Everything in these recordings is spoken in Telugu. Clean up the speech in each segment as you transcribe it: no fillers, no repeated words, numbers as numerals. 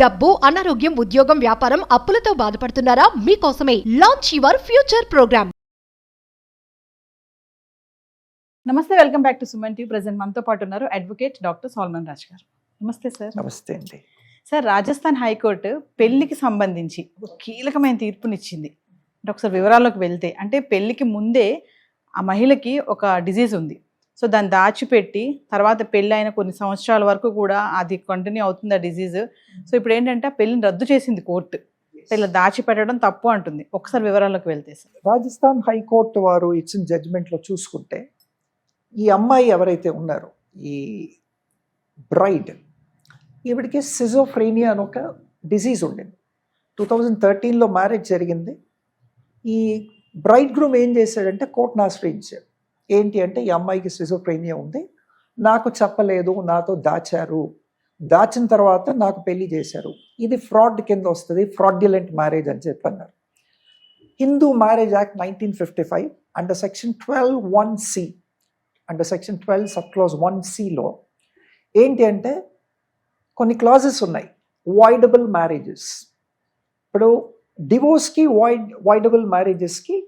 డబ్బు, అనారోగ్యం, ఉద్యోగం, వ్యాపారం, అప్పులతో బాధపడుతున్నారా? మీకోసమే లాంచ్ యువర్ ఫ్యూచర్ ప్రోగ్రామ్. నమస్తే, welcome back to Suman TV. Present మనతో పాటు ఉన్నారు అడ్వకేట్ డాక్టర్ సోల్మన్ రాజ్ గారు. నమస్తే సార్. నమస్తే అండి. సార్, రాజస్థాన్ హైకోర్టు పెళ్లికి సంబంధించి ఒక కీలకమైన తీర్పునిచ్చింది. అంటే ఒకసారి వివరాల్లోకి వెళ్తే, అంటే పెళ్లికి ముందే ఆ మహిళకి ఒక డిజీజ్ ఉంది. సో దాన్ని దాచిపెట్టి తర్వాత పెళ్ళి అయిన కొన్ని సంవత్సరాల వరకు కూడా అది కంటిన్యూ అవుతుంది ఆ డిజీజ్. సో ఇప్పుడు ఏంటంటే ఆ పెళ్లిని రద్దు చేసింది కోర్టు. ఇలా దాచిపెట్టడం తప్పు అంటుంది. ఒకసారి వివరాల్లోకి వెళ్తే సార్. రాజస్థాన్ హైకోర్టు వారు ఇచ్చిన జడ్జిమెంట్లో చూసుకుంటే, ఈ అమ్మాయి ఎవరైతే ఉన్నారో, ఈ బ్రైడ్, ఈవిడికి సిజోఫ్రేనియా అని ఒక డిజీజ్ ఉండింది. 2013లో మ్యారేజ్ జరిగింది. ఈ బ్రైడ్ గ్రూమ్ ఏం చేశాడంటే కోర్టును ఆశ్రయించాడు. ఏంటి అంటే, ఈ అమ్మాయికి సిజోఫ్రేనియా ఉంది, నాకు చెప్పలేదు, నాతో దాచారు, దాచిన తర్వాత నాకు పెళ్లి చేశారు, ఇది ఫ్రాడ్ కింద వస్తుంది, ఫ్రాడ్యులెంట్ మ్యారేజ్ అని చెప్పన్నారు. Hindu marriage act 1955 under section 12(1)(c), under section 12 sub clause 1(c)లో ఏంటి అంటే కొన్ని క్లాజెస్ ఉన్నాయి. Voidable marriages. ఇప్పుడు డివోర్స్కి వాయిడబుల్ మ్యారేజెస్కి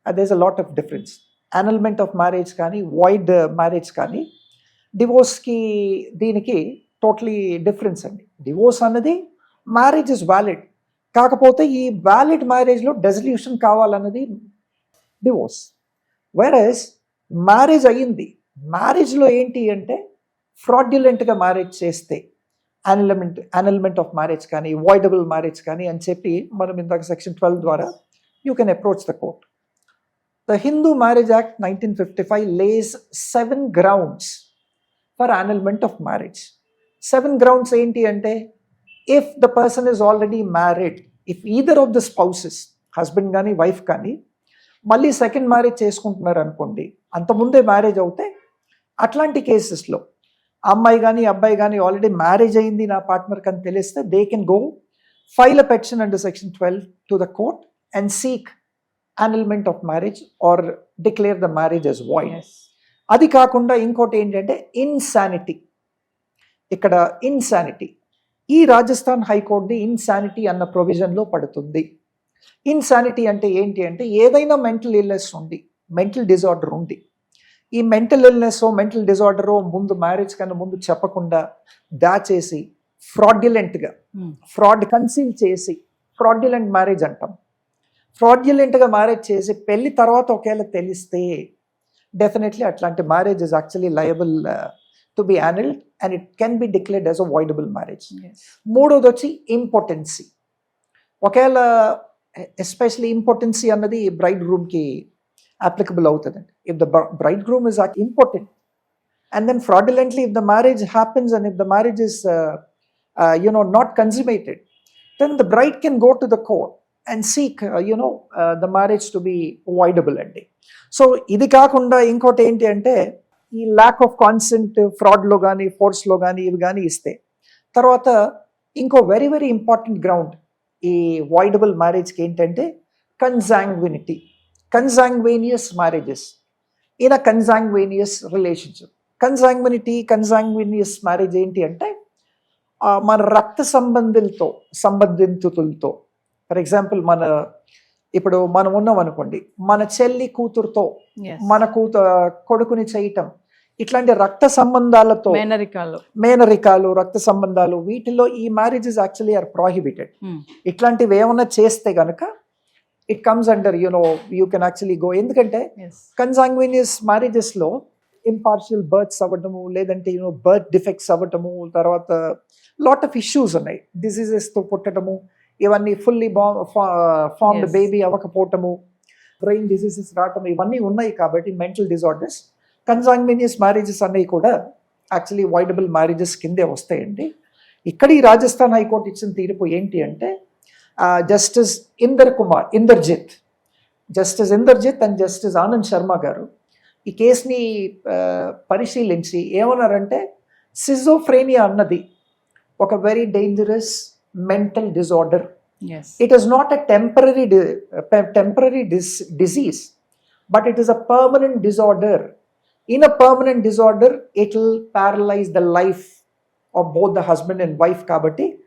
there is a lot of difference. Annulment of marriage కానీ, వాయిడ్ మ్యారేజ్ కానీ, డివోర్స్కి దీనికి టోటలీ డిఫరెన్స్ అండి. డివోర్స్ అన్నది మ్యారేజ్ ఇస్ వ్యాలిడ్, కాకపోతే ఈ వ్యాలిడ్ మ్యారేజ్లో డెసల్యూషన్ కావాలన్నది డివోర్స్. వేరస్ మ్యారేజ్ అయ్యింది, మ్యారేజ్లో ఏంటి అంటే ఫ్రాడ్యులెంట్గా మ్యారేజ్ చేస్తే అనల్మెంట్ ఆఫ్ మ్యారేజ్ కానీ, వాయిడబుల్ మ్యారేజ్ కానీ అని చెప్పి మనం ఇందాక సెక్షన్ 12 ద్వారా you can approach the court. The Hindu Marriage Act 1955 lays 7 grounds for annulment of marriage. 7 grounds ఏంటి అంటే, if the person is already married, if either of the spouses, husband కానీ వైఫ్ కానీ మళ్ళీ సెకండ్ మ్యారేజ్ చేసుకుంటున్నారు అనుకోండి, అంతకుముందే మ్యారేజ్ అవుతే, అట్లాంటి కేసెస్లో అమ్మాయి కానీ అబ్బాయి కానీ ఆల్రెడీ మ్యారేజ్ అయింది నా పార్ట్నర్ అని తెలిస్తే, they can go file a petition under section 12 to the court and seek annulment of marriage or declare the marriage as void. అది కాకుండా ఇంకోటి ఏంటంటే ఇన్సానిటీ. ఇక్కడ ఇన్సానిటీ, ఈ రాజస్థాన్ హైకోర్టు ఇన్సానిటీ అన్న ప్రొవిజన్లో పడుతుంది. ఇన్సానిటీ అంటే ఏంటి అంటే, ఏదైనా మెంటల్ ఇల్నెస్ ఉండి, మెంటల్ డిజార్డర్ ఉండి, ఈ మెంటల్ ఇల్నెస్ మెంటల్ డిజార్డర్ ముందు మ్యారేజ్ కన్నా ముందు చెప్పకుండా దాచేసి ఫ్రాడ్యులెంట్గా ఫ్రాడ్ కన్సీవ్ చేసి ఫ్రాడ్యులెంట్ మ్యారేజ్ అంటాం. ఫ్రాడ్యులెంట్గా మ్యారేజ్ చేసి పెళ్లి తర్వాత ఒకవేళ తెలిస్తే, డెఫినెట్లీ అట్లాంటి marriage is actually liable to be annulled and it can be declared as a voidable marriage. మూడోది వచ్చి ఇంపార్టెన్సీ. ఒకవేళ ఎస్పెషలీ ఇంపార్టెన్సీ అన్నది బ్రైడ్ గ్రూమ్కి అప్లికబుల్ అవుతుందండి. If the bride groom is impotent and then fraudulently if the marriage happens and if the marriage is not consummated, then the bride can go to the court and seek the marriage to be voidable అండి. సో ఇది కాకుండా ఇంకోటి ఏంటి అంటే, ఈ ల్యాక్ ఆఫ్ కాన్సెంట్ ఫ్రాడ్లో కానీ ఫోర్స్లో కానీ ఇవి కానీ ఇస్తే, తర్వాత ఇంకో వెరీ వెరీ ఇంపార్టెంట్ గ్రౌండ్ ఈ వాయిడబుల్ మ్యారేజ్కి ఏంటంటే consanguinity. Consanguineous marriages in a consanguineous relationship. Consanguineous marriage ఏంటి అంటే, మన రక్త సంబంధితులతో, ఫర్ ఎగ్జాంపుల్ ఇప్పుడు మనం ఉన్నాం అనుకోండి, మన చెల్లి కూతురుతో మన కొడుకుని చేయటం, ఇట్లాంటి రక్త సంబంధాలతో, మేనరికాలు రక్త సంబంధాలు, వీటిలో ఈ మ్యారేజెస్ యాక్చువల్లీ ఆర్ ప్రొహిబిటెడ్. ఇట్లాంటివి ఏమన్నా చేస్తే గనక it comes under you can actually go. ఎందుకంటే కన్సాంగ్వేనియస్ మ్యారేజెస్లో ఇంపార్షియల్ బర్త్స్ అవ్వటము, లేదంటే బర్త్ డిఫెక్ట్స్ అవ్వటము, తర్వాత లాట్ ఆఫ్ ఇష్యూస్ ఉన్నాయి, డిసీజెస్తో పుట్టడము, ఇవన్నీ ఫుల్లీ ఫార్మ్డ్ బేబీ అవ్వకపోవటము, బ్రెయిన్ డిసీజెస్ రావటం, ఇవన్నీ ఉన్నాయి. కాబట్టి మెంటల్ డిజార్డర్స్, కన్సాంగ్వేనియస్ మ్యారేజెస్ అనేవి కూడా యాక్చువల్లీ వాయిడబుల్ మ్యారేజెస్ కిందే వస్తాయండి. ఇక్కడ ఈ రాజస్థాన్ హైకోర్టు ఇచ్చిన తీర్పు ఏంటి అంటే, justice Inderjit and justice Anand Sharma గారు ఈ కేసుని పరిశీలించి ఏమన్నారంటే, సిజోఫ్రేనియా అన్నది ఒక very dangerous mental disorder. Yes. It is not a temporary disease, but it is a permanent disorder. In a permanent disorder, it will paralyze the life of both the husband and wife. Kabatti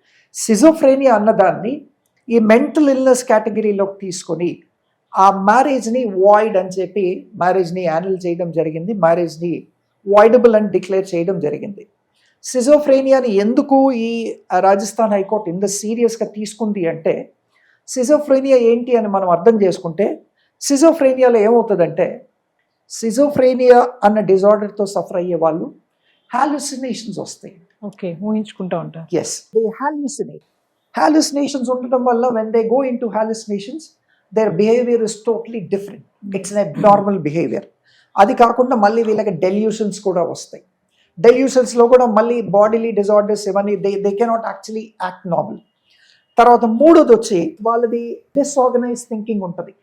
schizophrenia అన్నదాన్ని ఈ మెంటల్ ఇల్నెస్ కేటగిరీలోకి తీసుకొని ఆ మ్యారేజ్ని వాయిడ్ అని చెప్పి మ్యారేజ్ని యాన్యుల్ చేయడం జరిగింది, మ్యారేజ్ని వాయిడబుల్ అని డిక్లేర్ చేయడం జరిగింది. సిజోఫ్రేనియాని ఎందుకు ఈ రాజస్థాన్ హైకోర్టు ఇంత సీరియస్గా తీసుకుంది అంటే, సిజోఫ్రేనియా ఏంటి అని మనం అర్థం చేసుకుంటే, సిజోఫ్రేనియాలో ఏమవుతుందంటే, సిజోఫ్రేనియా అన్న డిజార్డర్తో సఫర్ అయ్యే వాళ్ళు హాలుసినేషన్స్ వస్తాయి. ఓకే, ఊహించుకుంటా ఉంటారు. Yes, they hallucinate. Hallucinations ఉండటం వల్ల when they go into hallucinations, their behavior is totally different. It's an abnormal behavior. అది కాకుండా మళ్ళీ వీళ్ళకి డెల్యూషన్స్ కూడా వస్తాయి. డెల్యూషన్స్లో కూడా మళ్ళీ బాడీలీ డిజార్డర్స్ ఇవన్నీ they cannot actually act normal. తర్వాత మూడోది వచ్చి వాళ్ళది డిస్ఆర్గనైజ్ థింకింగ్ ఉంటుంది.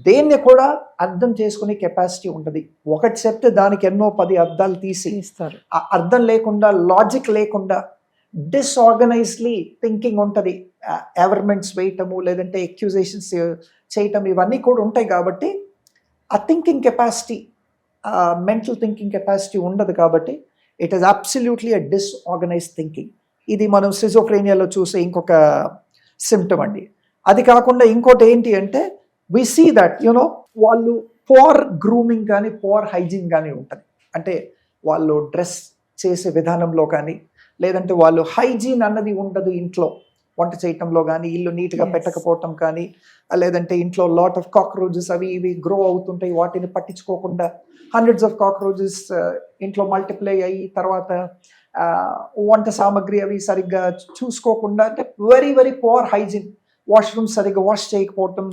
దేన్ని కూడా అర్థం చేసుకునే కెపాసిటీ ఉంటుంది. ఒకటి చెప్తే దానికి ఎన్నో 10 అర్థాలు తీస్తారు. ఆ అర్థం లేకుండా, లాజిక్ లేకుండా డిస్ఆర్గనైజ్లీ థింకింగ్ ఉంటుంది. ఎవర్మెంట్స్ వేయటము, లేదంటే ఎక్యూజేషన్స్ చేయటం, ఇవన్నీ కూడా ఉంటాయి. కాబట్టి ఆ thinking capacity, mental thinking capacity ఉండదు. కాబట్టి it is absolutely a disorganize thinking. ఇది మనం సిజోఫ్రేనియాలో చూసే ఇంకొక సిమ్టమ్ అండి. అది కాకుండా ఇంకోటి ఏంటి అంటే, we see that వాళ్ళు పోర్ గ్రూమింగ్ కానీ పోర్ హైజీన్ కానీ ఉంటుంది. అంటే వాళ్ళు డ్రెస్ చేసే విధానంలో కానీ, లేదంటే వాళ్ళు హైజీన్ అన్నది ఉండదు ఇంట్లో వంట చేయటంలో కానీ, ఇల్లు నీట్గా పెట్టకపోవటం కానీ, లేదంటే ఇంట్లో లాట్ ఆఫ్ కాక్రోచెస్ అవి ఇవి గ్రో అవుతుంటాయి, వాటిని పట్టించుకోకుండా హండ్రెడ్స్ ఆఫ్ కాక్రోచెస్ ఇంట్లో మల్టిప్లై అయ్యి తర్వాత వంట సామాగ్రి అవి సరిగ్గా చూసుకోకుండా, అంటే very very poor hygiene, washroom సరిగ్గా వాష్ చేయకపోవటం,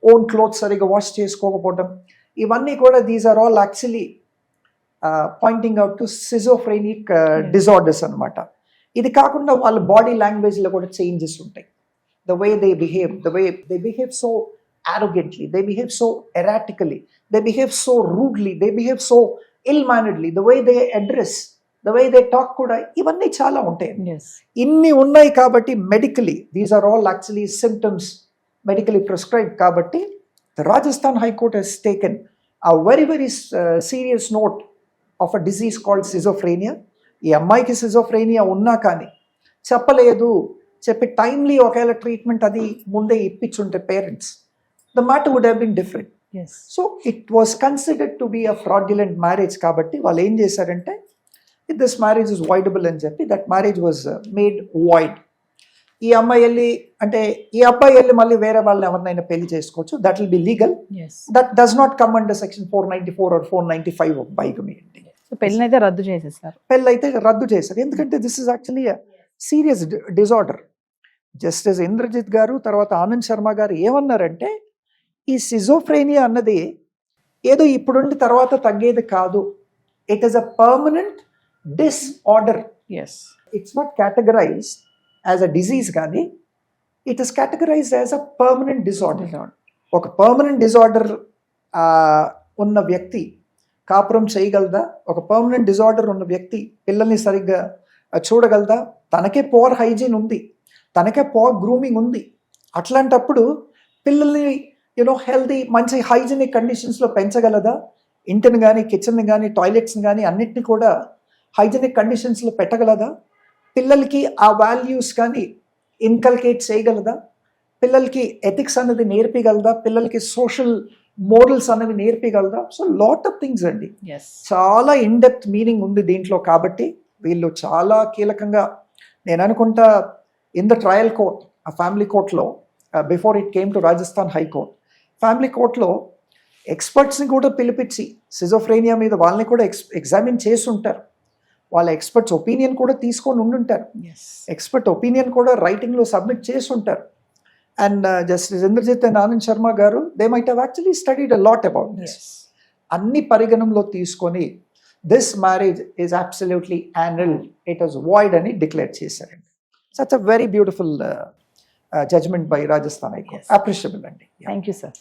ఓన్ క్లోత్స్ సరిగ్గా వాష్ చేసుకోకపోవటం, ఇవన్నీ కూడా these are all actually pointing out to schizophrenic disorders అనమాట. ఇది కాకుండా వాళ్ళ బాడీ లాంగ్వేజ్లో కూడా చేంజెస్ ఉంటాయి. The way they behave so arrogantly, they behave so erratically, they behave so rudely, they behave so ill-manneredly, the way they address, the way they talk కూడా ఇవన్నీ చాలా ఉంటాయి. ఇన్ని ఉన్నాయి కాబట్టి medically these are all actually symptoms medically prescribed. కాబట్టి the Rajasthan high court has taken a very very serious note of a disease called schizophrenia. ఈ అమ్మాయికి సిజోఫ్రేనియా ఉన్నా కానీ చెప్పలేదు, చెప్పి టైమ్లీ ఒకవేళ ట్రీట్మెంట్ అది ముందే ఇప్పించుంటే parents, the matter would have been different. Yes. So it was considered to be a fraudulent marriage. కాబట్టి వాళ్ళు ఏం చేశారంటే, this marriage is voidable అని చెప్పి that marriage was made void. ఈ అమ్మాయి వెళ్ళి, అంటే ఈ అబ్బాయి వెళ్ళి మళ్ళీ వేరే వాళ్ళని ఎవరినైనా పెళ్లి చేసుకోవచ్చు. That will be legal. That does not come under section 494 or 495 of bigamy. పెళ్ళి అయితే రద్దు చేసేస్తారు. పెళ్ళి అయితే రద్దు చేశారు. ఎందుకంటే this is actually serious disorder. Justice Indrajit గారు తర్వాత ఆనంద్ శర్మ గారు ఏమన్నారంటే, ఈ సిజోఫ్రేనియా అన్నది ఏదో ఇప్పుడుండి తర్వాత తగ్గేది కాదు. It is a permanent disorder. It's not categorised as a disease, కానీ it is categorised as a permanent disorder. ఒక పర్మనెంట్ డిజార్డర్ ఉన్న వ్యక్తి కాపురం చేయగలదా? ఒక పర్మనెంట్ డిజార్డర్ ఉన్న వ్యక్తి పిల్లల్ని సరిగ్గా చూడగలదా? తనకే పోర్ హైజీన్ ఉంది, తనకే పోర్ గ్రూమింగ్ ఉంది. అట్లాంటప్పుడు పిల్లల్ని హెల్దీ మంచి హైజీనిక్ కండిషన్స్లో పెంచగలదా? ఇంటిని కానీ, కిచెన్ని కానీ, టాయిలెట్స్ని కానీ అన్నిటిని కూడా హైజీనిక్ కండిషన్స్లో పెట్టగలదా? పిల్లలకి ఆ వాల్యూస్ కానీ ఇన్కల్కేట్ చేయగలదా? పిల్లలకి ఎథిక్స్ అనేది నేర్పిగలదా? పిల్లలకి సోషల్ మోరల్స్ అనేవి నేర్పిగలదా? సో లాట్ ఆఫ్ థింగ్స్ అండి, చాలా ఇన్డెప్త్ మీనింగ్ ఉంది దీంట్లో. కాబట్టి వీళ్ళు చాలా కీలకంగా, నేను అనుకుంటా ఇన్ ద ట్రయల్ కోర్ట్, ఆ ఫ్యామిలీ కోర్ట్లో, before it came to Rajasthan high court, family కోర్ట్లో ఎక్స్పర్ట్స్ని కూడా పిలిపించి సిజోఫ్రేనియా మీద వాళ్ళని కూడా ఎగ్జామిన్ చేసి ఉంటారు. వాళ్ళ ఎక్స్పర్ట్స్ ఒపీనియన్ కూడా తీసుకొని ఉండుంటారు. ఎక్స్పర్ట్ ఒపీనియన్ కూడా రైటింగ్లో సబ్మిట్ చేసి ఉంటారు. And justice Indrajit and Anand Sharma గారు, they might have actually studied a lot about this. అన్ని పరిగణంలో తీసుకొని this marriage is absolutely annulled, it was void అని డిక్లేర్ చేశారండి. Such a very beautiful judgment by Rajasthan High Court. Appreciable. Thank you, sir.